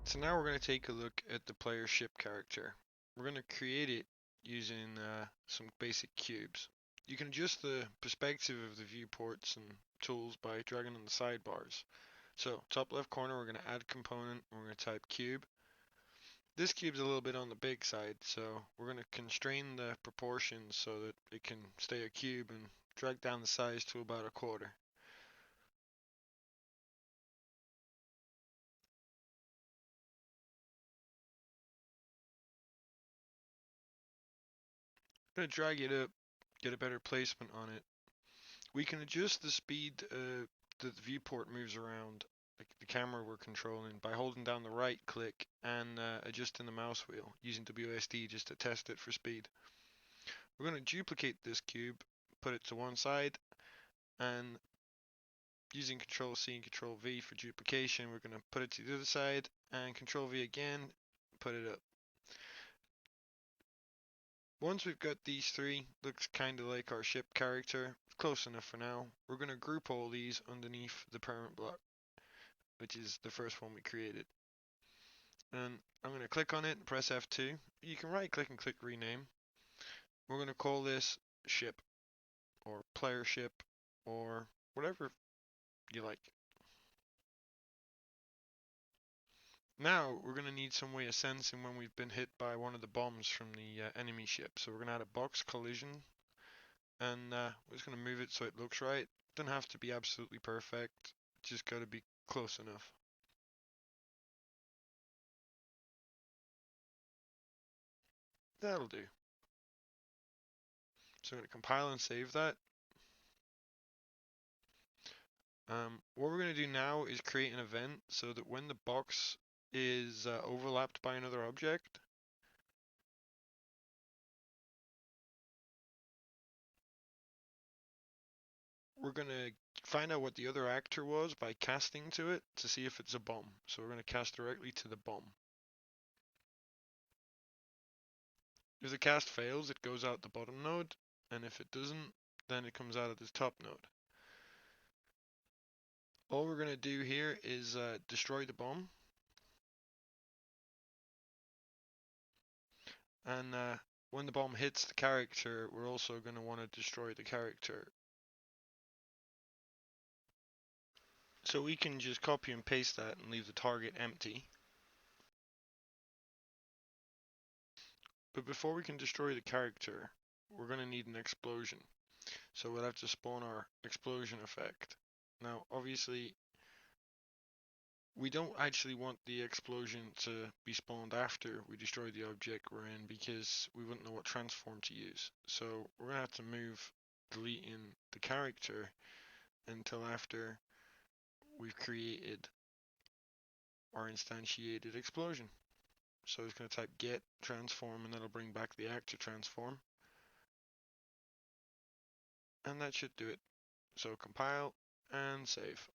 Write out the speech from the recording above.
So now we're going to take a look at the player ship character. We're going to create it using some basic cubes. You can adjust the perspective of the viewports and tools by dragging on the sidebars. So top left corner, we're going to add component, we're going to type cube. This cube's a little bit on the big side, so we're going to constrain the proportions so that it can stay a cube and drag down the size to about a quarter. I'm going to drag it up, get a better placement on it. We can adjust the speed that the viewport moves around, like the camera we're controlling, by holding down the right click and adjusting the mouse wheel using WSD just to test it for speed. We're going to duplicate this cube, put it to one side, and using Control C and Control V for duplication, we're going to put it to the other side and Control V again, put it up. Once we've got these three, looks kind of like our ship character, close enough for now. We're going to group all these underneath the parent block, which is the first one we created. And I'm going to click on it and press F2. You can right click and click rename. We're going to call this ship or player ship or whatever you like. Now we're going to need some way of sensing when we've been hit by one of the bombs from the enemy ship. So we're going to add a box collision and we're just going to move it so it looks right. Doesn't have to be absolutely perfect, just got to be close enough. That'll do. So I'm going to compile and save that. What we're going to do now is create an event so that when the box is overlapped by another object, we're going to find out what the other actor was by casting to it to see if it's a bomb. So we're going to cast directly to the bomb. If the cast fails, it goes out the bottom node, and if it doesn't, then it comes out of the top node. All we're going to do here is destroy the bomb. And when the bomb hits the character, we're also going to want to destroy the character. So we can just copy and paste that and leave the target empty. But before we can destroy the character, we're going to need an explosion. So we'll have to spawn our explosion effect. Now, obviously, we don't actually want the explosion to be spawned after we destroy the object we're in because we wouldn't know what transform to use. So we're going to have to move deleting the character until after we've created our instantiated explosion. So it's going to type get transform and that'll bring back the actor transform. And that should do it. So compile and save.